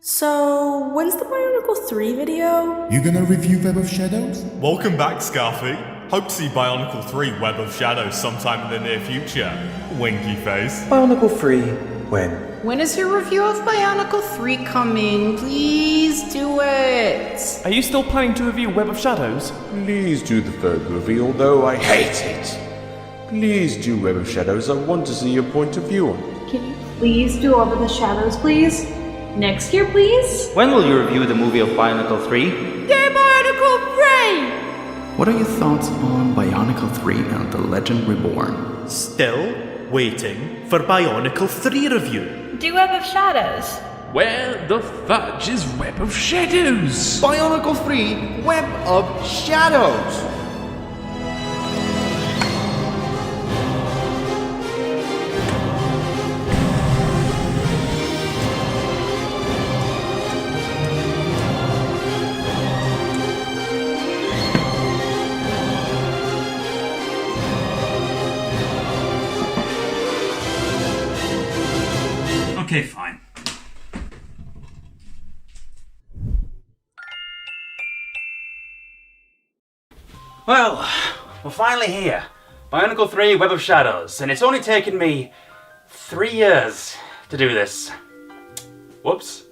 So, when's the Bionicle 3 video? You gonna review Web of Shadows? Welcome back, Scarfy. Hope to see Bionicle 3 Web of Shadows sometime in the near future. Winky face. Bionicle 3, when? When is your review of Bionicle 3 coming? Please do it! Are you still planning to review Web of Shadows? Please do the third movie, although I hate it. Please do Web of Shadows, I want to see your point of view on it. Can you please do Over the Shadows, please? Next year, please? When will you review the movie of Bionicle 3? Yay, Bionicle 3! What are your thoughts on Bionicle 3 and The Legend Reborn? Still waiting for Bionicle 3 review. Do Web of Shadows. Where the fudge is Web of Shadows? Bionicle 3 Web of Shadows! Okay, fine. Well, we're finally here. Bionicle 3 Web of Shadows, and it's only taken me 3 years to do this. Whoops.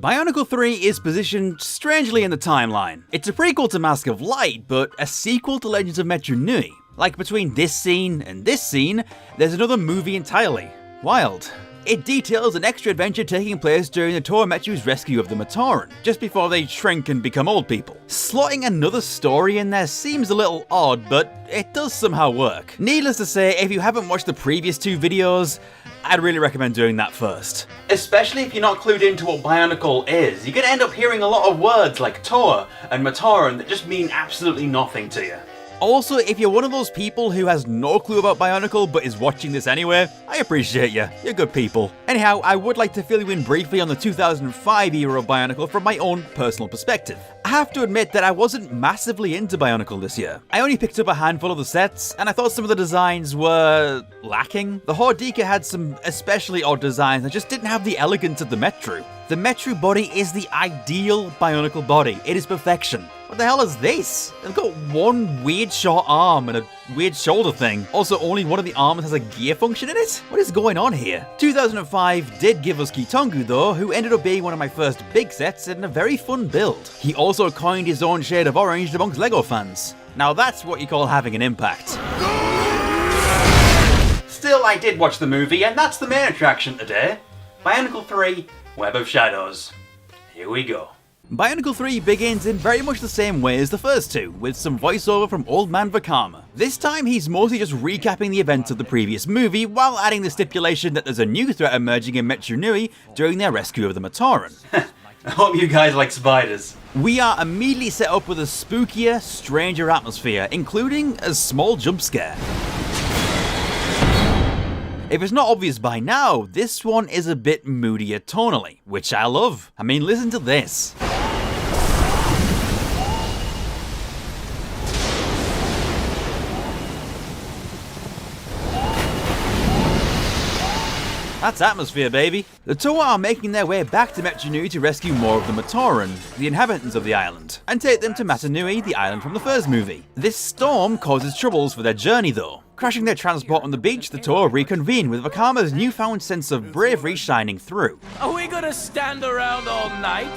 Bionicle 3 is positioned strangely in the timeline. It's a prequel to Mask of Light, but a sequel to Legends of Metru Nui. Like between this scene and this scene, there's another movie entirely. Wild. It details an extra adventure taking place during the Toa Metru's rescue of the Matauran, just before they shrink and become old people. Slotting another story in there seems a little odd, but it does somehow work. Needless to say, if you haven't watched the previous two videos, I'd really recommend doing that first. Especially if you're not clued into what Bionicle is, you're gonna end up hearing a lot of words like Toa and Matauran that just mean absolutely nothing to you. Also, if you're one of those people who has no clue about Bionicle but is watching this anyway, I appreciate you. You're good people. Anyhow, I would like to fill you in briefly on the 2005 era of Bionicle from my own personal perspective. I have to admit that I wasn't massively into Bionicle this year. I only picked up a handful of the sets, and I thought some of the designs were lacking. The Hordika had some especially odd designs that just didn't have the elegance of the Metru. The Metru body is the ideal Bionicle body. It is perfection. What the hell is this? They've got one weird short arm and a weird shoulder thing. Also, only one of the arms has a gear function in it? What is going on here? 2005 did give us Kitongu though, who ended up being one of my first big sets and a very fun build. He also coined his own shade of orange amongst Lego fans. Now that's what you call having an impact. Still, I did watch the movie, and that's the main attraction today. Bionicle 3 Web of Shadows. Here we go. Bionicle 3 begins in very much the same way as the first two, with some voiceover from Old Man Vakama. This time he's mostly just recapping the events of the previous movie, while adding the stipulation that there's a new threat emerging in Metru Nui during their rescue of the Matauran. I hope you guys like spiders. We are immediately set up with a spookier, stranger atmosphere, including a small jump scare. If it's not obvious by now, this one is a bit moodier tonally, which I love. I mean, listen to this. That's atmosphere, baby. The Toa are making their way back to Metru Nui to rescue more of the Matauran, the inhabitants of the island, and take them to Mattau Nui, the island from the first movie. This storm causes troubles for their journey though. Crashing their transport on the beach, the Toa reconvene with Vakama's newfound sense of bravery shining through. Are we gonna stand around all night?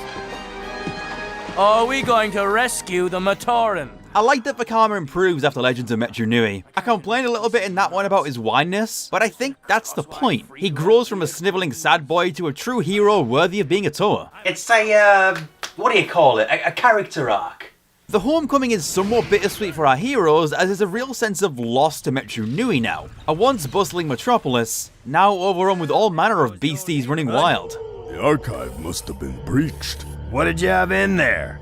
Or are we going to rescue the Matauran? I like that Vakama improves after Legends of Metru Nui. I complained a little bit in that one about his wineness, but I think that's the point. He grows from a snivelling sad boy to a true hero worthy of being a Toa. It's a, what do you call it? A character arc. The homecoming is somewhat bittersweet for our heroes, as there's a real sense of loss to Metru Nui now. A once bustling metropolis, now overrun with all manner of beasties running wild. The archive must have been breached. What did you have in there?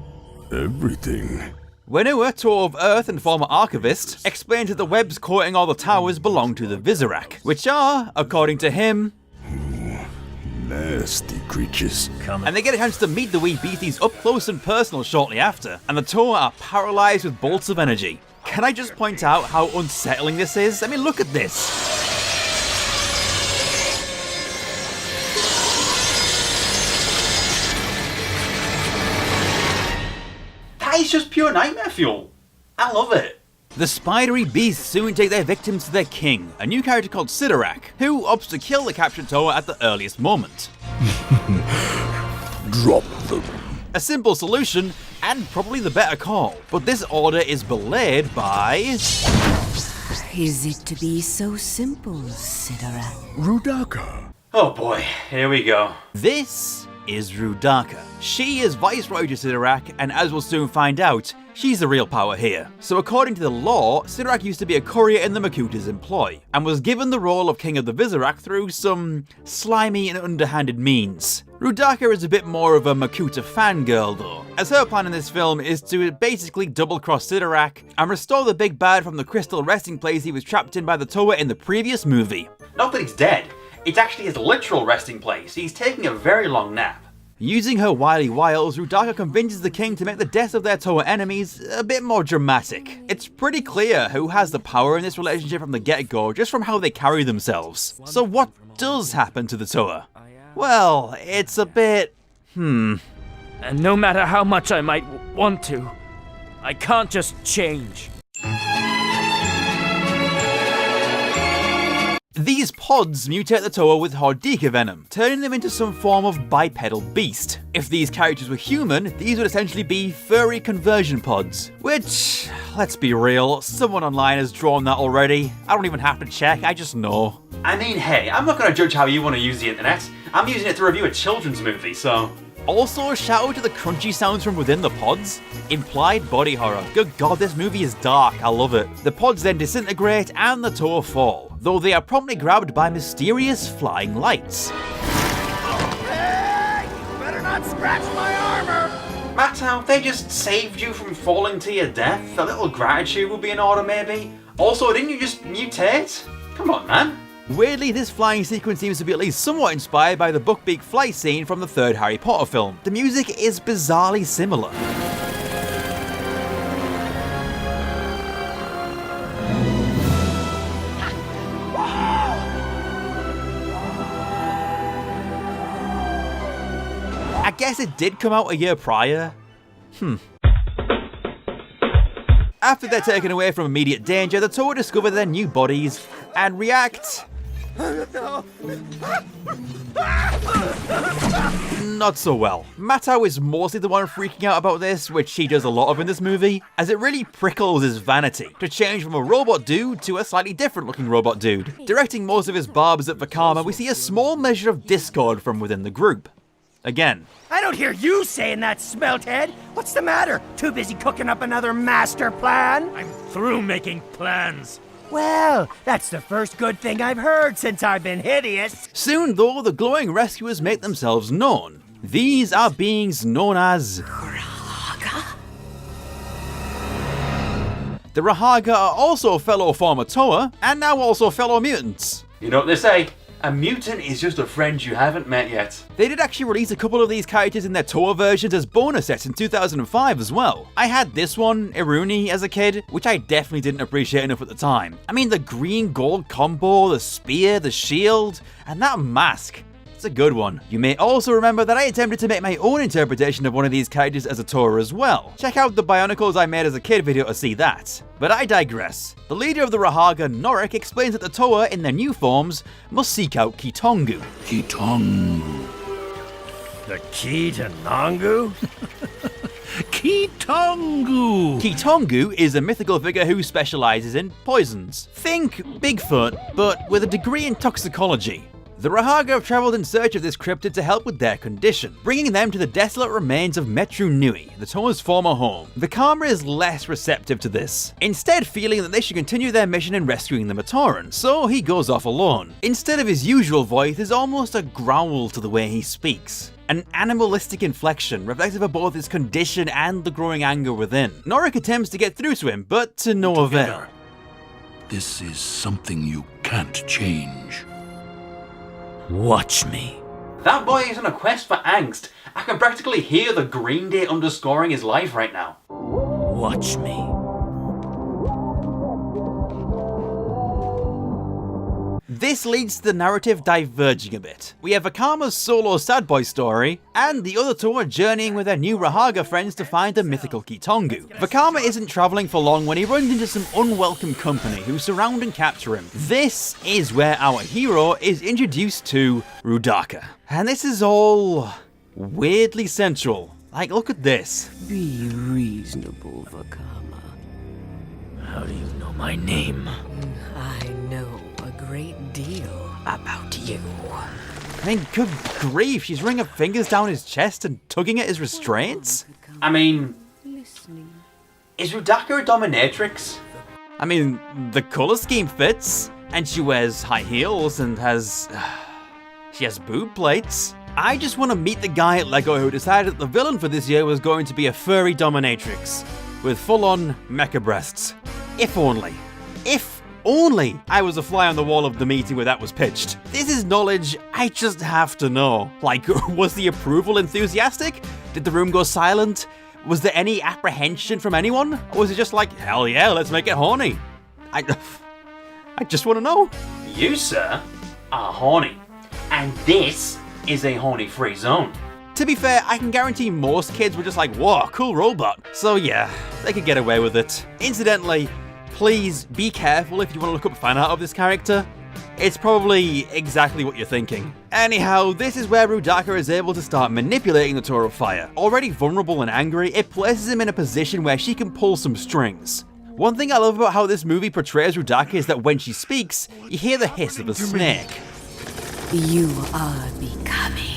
Everything. Wenua, Toa of Earth and former archivist, explained that the webs coating all the towers belong to the Visorak, which are, according to him, nasty creatures. And they get a chance to meet the wee beasties up close and personal shortly after, and the Toa are paralysed with bolts of energy. Can I just point out how unsettling this is? I mean, look at this. That is just pure nightmare fuel. I love it. The spidery beasts soon take their victims to their king, a new character called Sidorak, who opts to kill the captured Toa at the earliest moment. Drop them. A simple solution, and probably the better call, but this order is belayed by... Is it to be so simple, Sidorak? Rudaka. Oh boy, here we go. This is Rudaka. She is Viceroy to Sidorak, and as we'll soon find out, she's the real power here. So according to the law, Sidorak used to be a courier in the Makuta's employ, and was given the role of King of the Vizorak through some slimy and underhanded means. Rudaka is a bit more of a Makuta fangirl though, as her plan in this film is to basically double-cross Sidorak and restore the big bad from the crystal resting place he was trapped in by the Toa in the previous movie. Not that he's dead, it's actually his literal resting place. He's taking a very long nap. Using her wily wiles, Rudaka convinces the king to make the deaths of their Toa enemies a bit more dramatic. It's pretty clear who has the power in this relationship from the get-go, just from how they carry themselves. So what does happen to the Toa? Well, it's a bit... And no matter how much I might want to, I can't just change. These pods mutate the Toa with Hordika venom, turning them into some form of bipedal beast. If these characters were human, these would essentially be furry conversion pods. Which, let's be real, someone online has drawn that already. I don't even have to check, I just know. I mean, hey, I'm not going to judge how you want to use the internet. I'm using it to review a children's movie, so... Also, a shout out to the crunchy sounds from within the pods. Implied body horror. Good god, this movie is dark, I love it. The pods then disintegrate and the Toa fall, though they are promptly grabbed by mysterious flying lights. Hey! You better not scratch my armor! Mattau, they just saved you from falling to your death. A little gratitude would be in order, maybe. Also, didn't you just mutate? Come on, man. Weirdly, this flying sequence seems to be at least somewhat inspired by the Buckbeak flight scene from the third Harry Potter film. The music is bizarrely similar. I guess it did come out a year prior. After they're taken away from immediate danger, the Toa discover their new bodies and react... not so well. Mattau is mostly the one freaking out about this, which he does a lot of in this movie, as it really prickles his vanity to change from a robot dude to a slightly different looking robot dude. Directing most of his barbs at Vakama, we see a small measure of discord from within the group. Again. I don't hear you saying that, Smelthead. What's the matter? Too busy cooking up another master plan? I'm through making plans. Well, that's the first good thing I've heard since I've been hideous. Soon, though, the glowing rescuers make themselves known. These are beings known as... The Rahaga are also fellow former Toa, and now also fellow mutants. You know what they say? A mutant is just a friend you haven't met yet. They did actually release a couple of these characters in their Toa versions as bonus sets in 2005 as well. I had this one, Iruni, as a kid, which I definitely didn't appreciate enough at the time. I mean, the green-gold combo, the spear, the shield, and that mask. It's a good one. You may also remember that I attempted to make my own interpretation of one of these characters as a Toa as well. Check out the Bionicles I made as a kid video to see that. But I digress. The leader of the Rahaga, Noir, explains that the Toa, in their new forms, must seek out Kitongu. Kitongu. The key to Nangu? Kitongu! Kitongu is a mythical figure who specializes in poisons. Think Bigfoot, but with a degree in toxicology. The Rahaga have travelled in search of this cryptid to help with their condition, bringing them to the desolate remains of Metru Nui, the Toa's former home. Vakama is less receptive to this, instead feeling that they should continue their mission in rescuing the Matoran, so he goes off alone. Instead of his usual voice, there's almost a growl to the way he speaks. An animalistic inflection, reflective of both his condition and the growing anger within. Noir attempts to get through to him, but to no avail. This is something you can't change. Watch me. That boy is on a quest for angst. I can practically hear the Green Day underscoring his life right now. Watch me. This leads to the narrative diverging a bit. We have Vakama's solo sad boy story, and the other two are journeying with their new Rahaga friends to find the mythical Kitongu. Vakama isn't travelling for long when he runs into some unwelcome company who surround and capture him. This is where our hero is introduced to Rudaka. And this is all weirdly sensual. Like, look at this. Be reasonable, Vakama. How do you know my name? I know a great deal about you. I mean, good grief, she's running her fingers down his chest and tugging at his restraints? I mean, is Rudaka a dominatrix? I mean, the colour scheme fits, and she wears high heels and has... she has boob plates. I just want to meet the guy at Lego who decided that the villain for this year was going to be a furry dominatrix with full-on mecha breasts. If only. If only I was a fly on the wall of the meeting where that was pitched. This is knowledge I just have to know. Like, was the approval enthusiastic? Did the room go silent? Was there any apprehension from anyone? Or was it just like, hell yeah, let's make it horny? I just want to know. You, sir, are horny. And this is a horny-free zone. To be fair, I can guarantee most kids were just like, whoa, cool robot. So yeah, they could get away with it. Incidentally, please be careful if you want to look up fan art of this character. It's probably exactly what you're thinking. Anyhow, this is where Rudaka is able to start manipulating the Tour of Fire. Already vulnerable and angry, it places him in a position where she can pull some strings. One thing I love about how this movie portrays Rudaka is that when she speaks, you hear the hiss of a snake. You are becoming.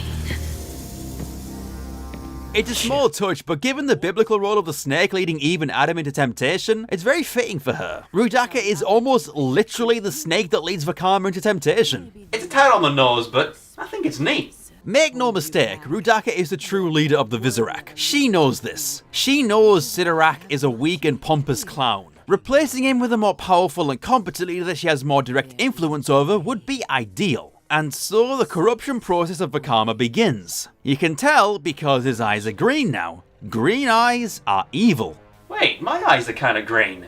It's a small touch, but given the biblical role of the snake leading Eve and Adam into temptation, it's very fitting for her. Rudaka is almost literally the snake that leads Vakama into temptation. It's a tad on the nose, but I think it's neat. Make no mistake, Rudaka is the true leader of the Visorak. She knows this. She knows Sidorak is a weak and pompous clown. Replacing him with a more powerful and competent leader that she has more direct influence over would be ideal. And so the corruption process of Vakama begins. You can tell because his eyes are green now. Green eyes are evil. Wait, my eyes are kind of green.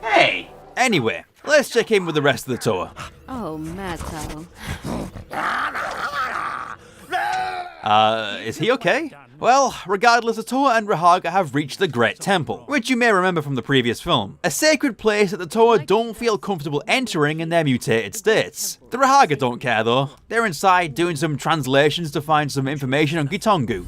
Hey! Anyway, let's check in with the rest of the tour. Oh, Mattau. Is he okay? Well, regardless, the Toa and Rahaga have reached the Great Temple, which you may remember from the previous film. A sacred place that the Toa don't feel comfortable entering in their mutated states. The Rahaga don't care though. They're inside doing some translations to find some information on Kitongu.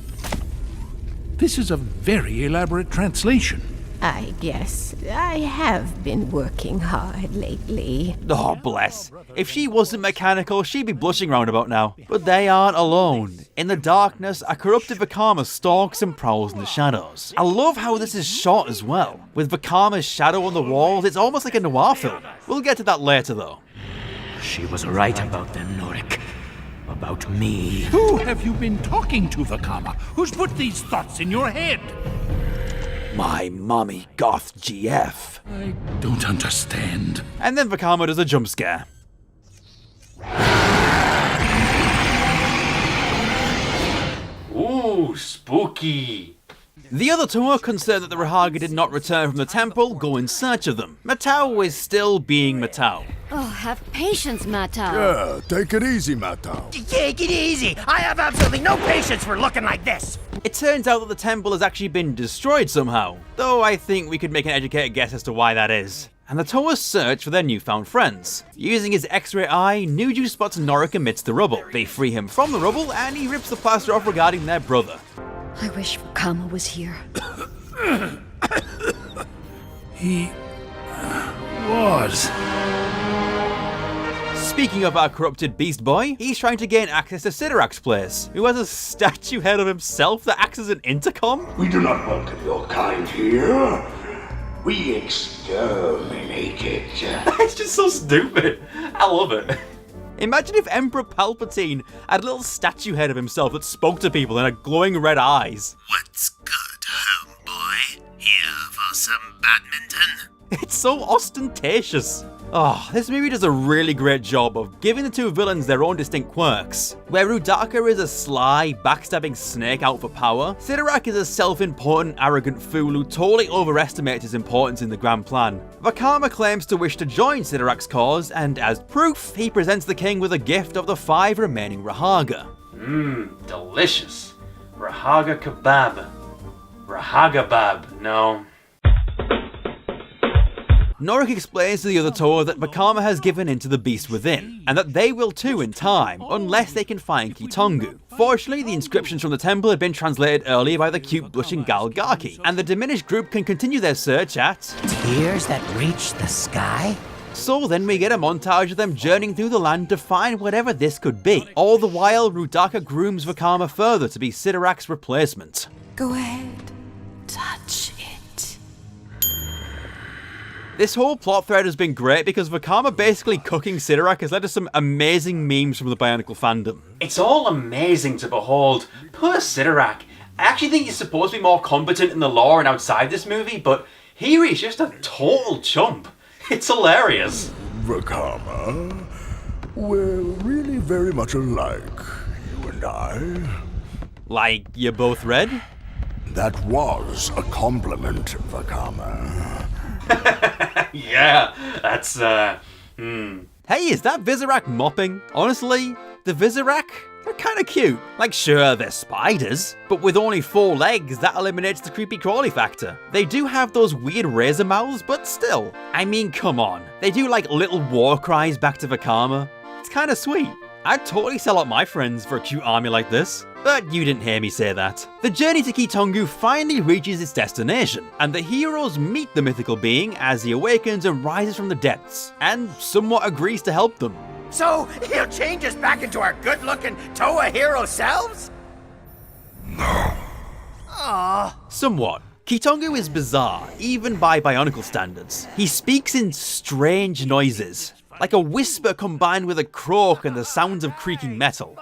This is a very elaborate translation. I guess I have been working hard lately. Oh, bless. If she wasn't mechanical, she'd be blushing round about now. But they aren't alone. In the darkness, a corrupted Vakama stalks and prowls in the shadows. I love how this is shot as well. With Vakama's shadow on the walls, it's almost like a noir film. We'll get to that later though. She was right about them, Norik. About me. Who have you been talking to, Vakama? Who's put these thoughts in your head? My mommy goth GF. I don't understand. And then Vakama does a jump scare. Ooh, spooky. The other two are concerned that the Rahaga did not return from the temple, go in search of them. Mattau is still being Mattau. Oh, have patience, Mattau. Yeah, take it easy, Mattau. Take it easy. I have absolutely no patience for looking like this. It turns out that the temple has actually been destroyed somehow, though I think we could make an educated guess as to why that is. And the Toa search for their newfound friends. Using his X-ray eye, Nuju spots Norik amidst the rubble. They free him from the rubble, and he rips the plaster off regarding their brother. I wish Vakama was here. He was. Speaking of our corrupted beast boy, he's trying to gain access to Sidorak's place, who has a statue head of himself that acts as an intercom. We do not welcome your kind here. We exterminate it. It's just so stupid. I love it. Imagine if Emperor Palpatine had a little statue head of himself that spoke to people and had glowing red eyes. What's good, homeboy? Here for some badminton? It's so ostentatious. Oh, this movie does a really great job of giving the two villains their own distinct quirks. Where Rudaka is a sly, backstabbing snake out for power, Sidorak is a self-important, arrogant fool who totally overestimates his importance in the grand plan. Vakama claims to wish to join Sidorak's cause, and as proof, he presents the king with a gift of the 5 remaining Rahaga. Delicious. Rahaga kebab. Rahagabab, no. Norik explains to the other Toa that Vakama has given in to the beast within, and that they will too in time, unless they can find Kitongu. Fortunately, the inscriptions from the temple had been translated earlier by the cute blushing Galgaki, and the diminished group can continue their search at... Tears that reach the sky? So then we get a montage of them journeying through the land to find whatever this could be. All the while, Rudaka grooms Vakama further to be Sidorak's replacement. Go ahead. Touch it. This whole plot thread has been great because Vakama basically cooking Sidorak has led to some amazing memes from the Bionicle fandom. It's all amazing to behold. Poor Sidorak. I actually think he's supposed to be more competent in the lore and outside this movie, but here he's just a total chump. It's hilarious. Vakama, we're really very much alike, you and I. Like, you're both red? That was a compliment, Vakama. Yeah, that's, Hey, is that Visorak mopping? Honestly, the Visorak? They're kinda cute. Like, sure, they're spiders, but with only 4 legs, that eliminates the creepy crawly factor. They do have those weird razor mouths, but still. I mean, come on. They do like little war cries back to Vakama. It's kinda sweet. I'd totally sell out my friends for a cute army like this. But you didn't hear me say that. The journey to Kitongu finally reaches its destination, and the heroes meet the mythical being as he awakens and rises from the depths, and somewhat agrees to help them. So, he'll change us back into our good-looking Toa hero selves? No. Aww. Somewhat. Kitongu is bizarre, even by Bionicle standards. He speaks in strange noises, like a whisper combined with a croak and the sounds of creaking metal.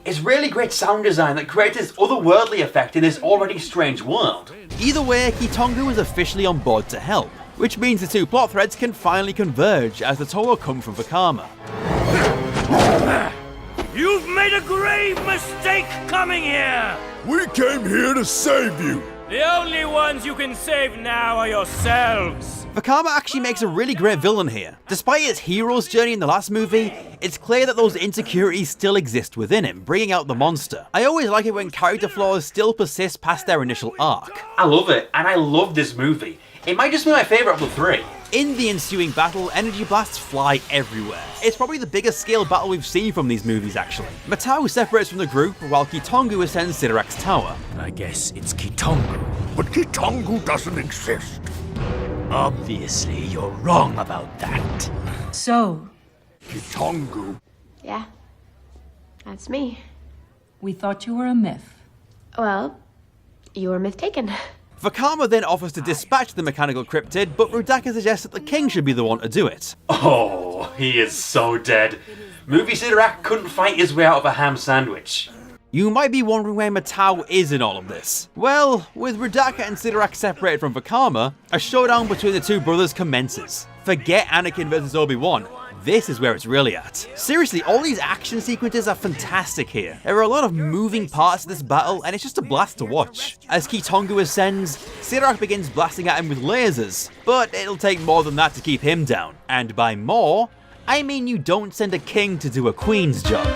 It's really great sound design that creates this otherworldly effect in this already strange world. Either way, Kitongu is officially on board to help, which means the two plot threads can finally converge as the Toa come from Vakama. You've made a grave mistake coming here! We came here to save you! The only ones you can save now are yourselves! Vakama actually makes a really great villain here. Despite its hero's journey in the last movie, it's clear that those insecurities still exist within him, bringing out the monster. I always like it when character flaws still persist past their initial arc. I love it, and I love this movie. It might just be my favourite of the 3. In the ensuing battle, energy blasts fly everywhere. It's probably the biggest scale battle we've seen from these movies, actually. Mattau separates from the group, while Kitongu ascends Sidorak's tower. I guess it's Kitongu. But Kitongu doesn't exist. Obviously, you're wrong about that. So? Kitongu. Yeah, that's me. We thought you were a myth. Well, you were myth taken. Vakama then offers to dispatch the mechanical cryptid, but Rudaka suggests that the king should be the one to do it. Oh, he is so dead. Movie Sidorak couldn't fight his way out of a ham sandwich. You might be wondering where Mattau is in all of this. Well, with Rudaka and Sidorak separated from Vakama, a showdown between the two brothers commences. Forget Anakin versus Obi-Wan. This is where it's really at. Seriously, all these action sequences are fantastic here. There are a lot of moving parts to this battle, and it's just a blast to watch. As Kitongu ascends, Sidorak begins blasting at him with lasers, but it'll take more than that to keep him down. And by more, I mean you don't send a king to do a queen's job.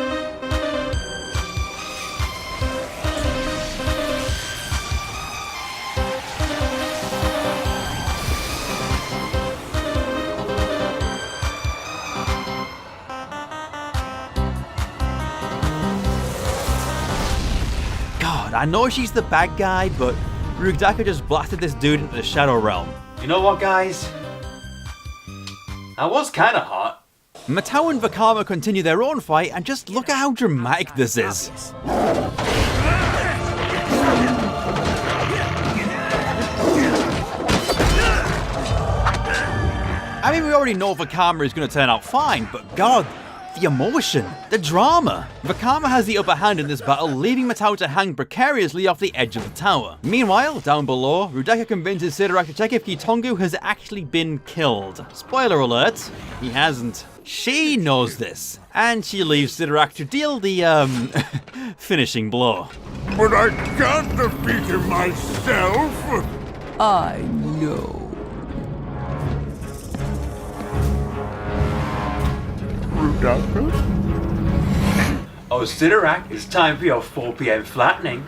I know she's the bad guy, but Rudaka just blasted this dude into the Shadow Realm. You know what, guys? That was kinda hot. Mattau and Vakama continue their own fight, and just look at how dramatic this is. I mean, we already know Vakama is going to turn out fine, but god, the emotion, the drama. Vakama has the upper hand in this battle, leaving Mattau to hang precariously off the edge of the tower. Meanwhile, down below, Rudeka convinces Sidorak to check if Kitongu has actually been killed. Spoiler alert, he hasn't. She knows this, and she leaves Sidorak to deal the, finishing blow. But I can't defeat him myself! I know. Oh, Sidorak, it's time for your 4 PM flattening.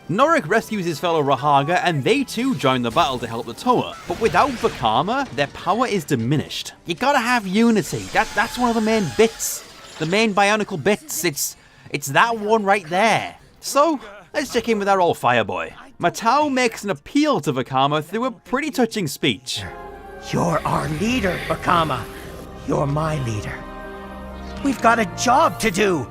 Norik rescues his fellow Rahaga, and they too join the battle to help the Toa. But without Vakama, their power is diminished. You gotta have unity. That's one of the main bits. The main Bionicle bits. It's that one right there. So, let's check in with our old fireboy. Mattau makes an appeal to Vakama through a pretty touching speech. You're our leader, Vakama. You're my leader. We've got a job to do.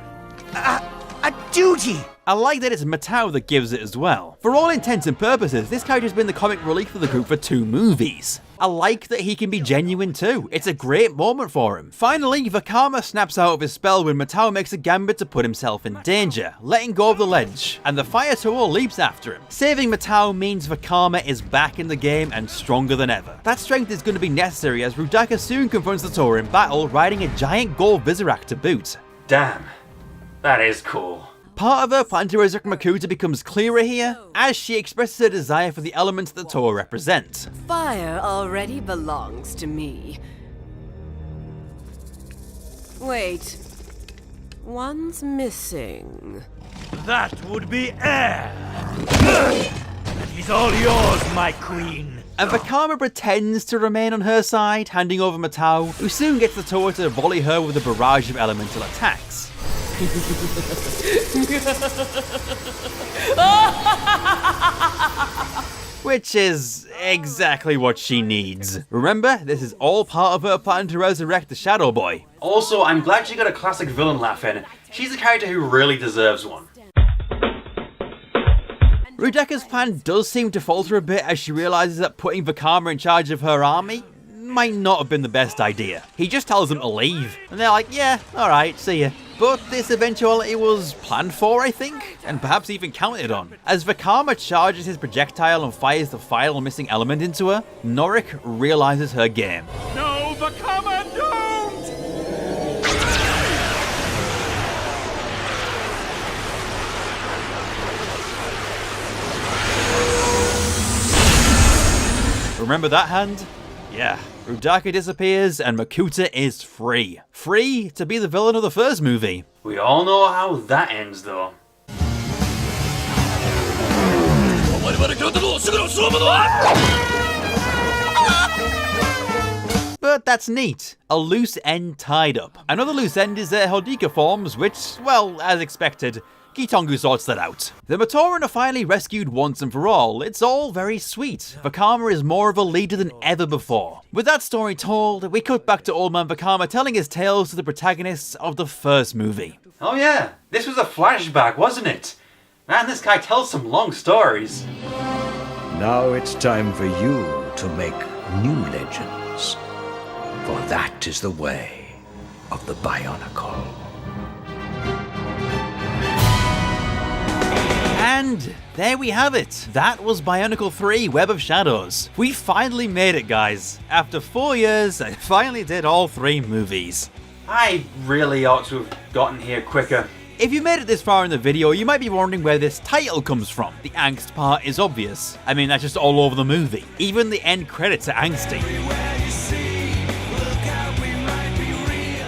A duty. I like that it's Mattau that gives it as well. For all intents and purposes, this character's been the comic relief for the group for 2 movies. I like that he can be genuine too. It's a great moment for him. Finally, Vakama snaps out of his spell when Mattau makes a gambit to put himself in danger, letting go of the ledge, and the Fire Toa leaps after him. Saving Mattau means Vakama is back in the game and stronger than ever. That strength is going to be necessary as Rudaka soon confronts the Toa in battle, riding a giant gold Visorak to boot. Damn, that is cool. Part of her plan to resurrect Makuta becomes clearer here, as she expresses her desire for the elements that the Toa represent. Fire already belongs to me. Wait, one's missing. That would be air. He's all yours, my queen. And Vakama pretends to remain on her side, handing over Mattau, who soon gets the Toa to volley her with a barrage of elemental attacks. Which is exactly what she needs. Remember, this is all part of her plan to resurrect the Shadow Boy. Also, I'm glad she got a classic villain laugh in. She's a character who really deserves one. Rudeka's plan does seem to falter a bit as she realises that putting Vakama in charge of her army might not have been the best idea. He just tells them to leave, and they're like, yeah, alright, see ya. But this eventuality was planned for, I think, and perhaps even counted on. As Vakama charges his projectile and fires the final missing element into her, Norik realises her game. No, Vakama, don't! Remember that hand? Yeah. Rudaka disappears and Makuta is free. Free to be the villain of the first movie. We all know how that ends though. But that's neat. A loose end tied up. Another loose end is their Hodika forms, which, well, as expected, Kitongu sorts that out. The Matoran are finally rescued once and for all. It's all very sweet. Vakama is more of a leader than ever before. With that story told, we cut back to Old Man Vakama telling his tales to the protagonists of the first movie. Oh yeah, this was a flashback, wasn't it? Man, this guy tells some long stories. Now it's time for you to make new legends. For that is the way of the Bionicle. And there we have it. That was Bionicle 3 Web of Shadows. We finally made it, guys. After 4 years, I finally did all 3 movies. I really ought to have gotten here quicker. If you made it this far in the video, you might be wondering where this title comes from. The angst part is obvious. I mean, that's just all over the movie. Even the end credits are angsty.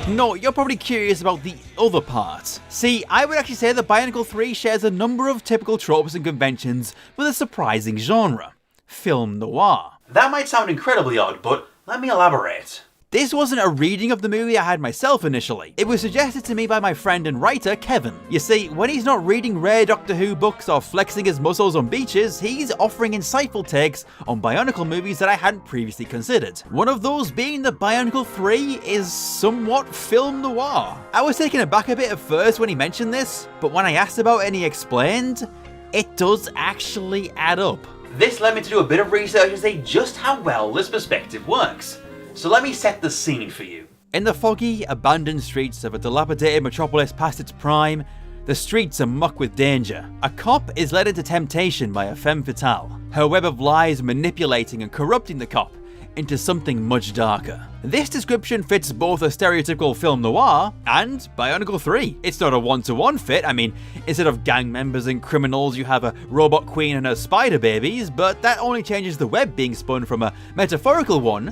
No, you're probably curious about the other part. See, I would actually say that Bionicle 3 shares a number of typical tropes and conventions with a surprising genre. Film noir. That might sound incredibly odd, but let me elaborate. This wasn't a reading of the movie I had myself initially. It was suggested to me by my friend and writer, Kevin. You see, when he's not reading rare Doctor Who books or flexing his muscles on beaches, he's offering insightful takes on Bionicle movies that I hadn't previously considered. One of those being that Bionicle 3 is somewhat film noir. I was taken aback a bit at first when he mentioned this, but when I asked about it and he explained, it does actually add up. This led me to do a bit of research to see just how well this perspective works. So let me set the scene for you. In the foggy, abandoned streets of a dilapidated metropolis past its prime, the streets are muck with danger. A cop is led into temptation by a femme fatale, her web of lies manipulating and corrupting the cop into something much darker. This description fits both a stereotypical film noir and Bionicle 3. It's not a one-to-one fit. I mean, instead of gang members and criminals, you have a robot queen and her spider babies, but that only changes the web being spun from a metaphorical one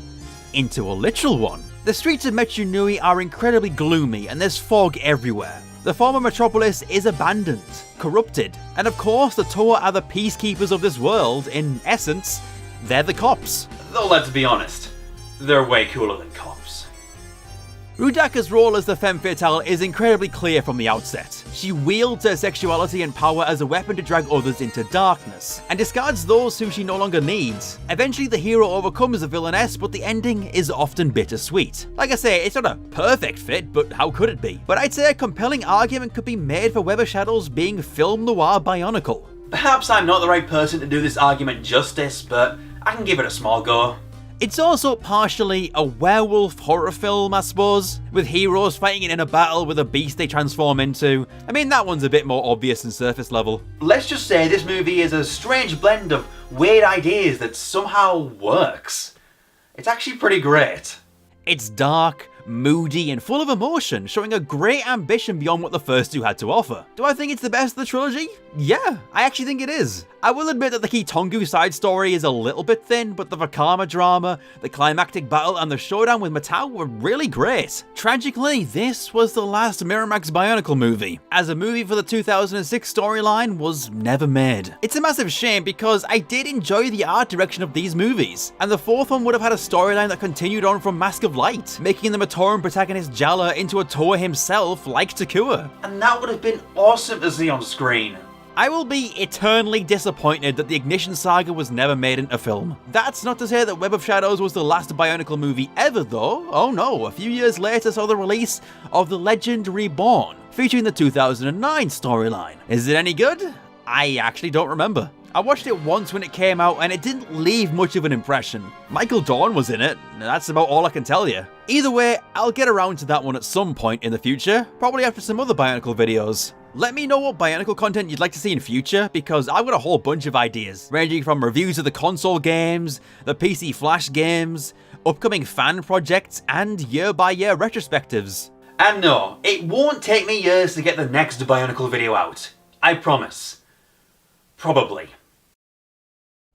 into a literal one. The streets of Metru Nui are incredibly gloomy and there's fog everywhere. The former metropolis is abandoned, corrupted, and of course the Toa are the peacekeepers of this world. In essence, they're the cops. Though let's be honest, they're way cooler than cops. Rudaka's role as the femme fatale is incredibly clear from the outset. She wields her sexuality and power as a weapon to drag others into darkness, and discards those who she no longer needs. Eventually the hero overcomes the villainess, but the ending is often bittersweet. Like I say, it's not a perfect fit, but how could it be? But I'd say a compelling argument could be made for Web of Shadows being film noir Bionicle. Perhaps I'm not the right person to do this argument justice, but I can give it a small go. It's also partially a werewolf horror film, I suppose, with heroes fighting in a battle with a beast they transform into. I mean, that one's a bit more obvious and surface level. Let's just say this movie is a strange blend of weird ideas that somehow works. It's actually pretty great. It's dark, moody, and full of emotion, showing a great ambition beyond what the first two had to offer. Do I think it's the best of the trilogy? Yeah, I actually think it is. I will admit that the Kitongu side story is a little bit thin, but the Vakama drama, the climactic battle, and the showdown with Mattau were really great. Tragically, this was the last Miramax Bionicle movie, as a movie for the 2006 storyline was never made. It's a massive shame because I did enjoy the art direction of these movies, and the fourth one would have had a storyline that continued on from Mask of Light, making the Matoran protagonist Jala into a Toa himself like Takua. And that would have been awesome to see on screen. I will be eternally disappointed that the Ignition Saga was never made into film. That's not to say that Web of Shadows was the last Bionicle movie ever though. Oh no, a few years later saw the release of The Legend Reborn, featuring the 2009 storyline. Is it any good? I actually don't remember. I watched it once when it came out and it didn't leave much of an impression. Michael Dorn was in it, and that's about all I can tell you. Either way, I'll get around to that one at some point in the future, probably after some other Bionicle videos. Let me know what Bionicle content you'd like to see in future, because I've got a whole bunch of ideas, ranging from reviews of the console games, the PC Flash games, upcoming fan projects, and year-by-year retrospectives. And no, it won't take me years to get the next Bionicle video out. I promise. Probably.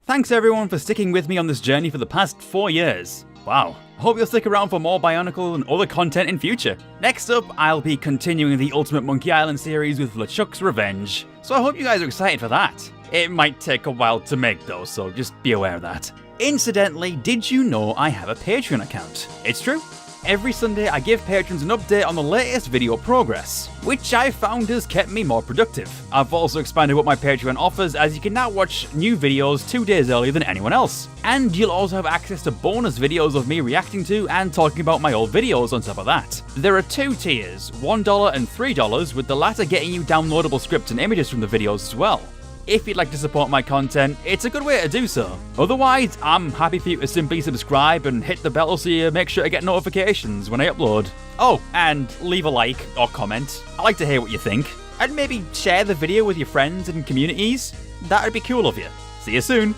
Thanks everyone for sticking with me on this journey for the past 4 years. Wow. I hope you'll stick around for more Bionicle and other content in future. Next up, I'll be continuing the Ultimate Monkey Island series with LeChuck's Revenge, so I hope you guys are excited for that. It might take a while to make though, so just be aware of that. Incidentally, did you know I have a Patreon account? It's true. Every Sunday I give patrons an update on the latest video progress, which I found has kept me more productive. I've also expanded what my Patreon offers, as you can now watch new videos 2 days earlier than anyone else. And you'll also have access to bonus videos of me reacting to and talking about my old videos on top of that. There are 2 tiers, $1 and $3, with the latter getting you downloadable scripts and images from the videos as well. If you'd like to support my content, it's a good way to do so. Otherwise, I'm happy for you to simply subscribe and hit the bell so you make sure to get notifications when I upload. Oh, and leave a like or comment. I like to hear what you think. And maybe share the video with your friends and communities. That'd be cool of you. See you soon.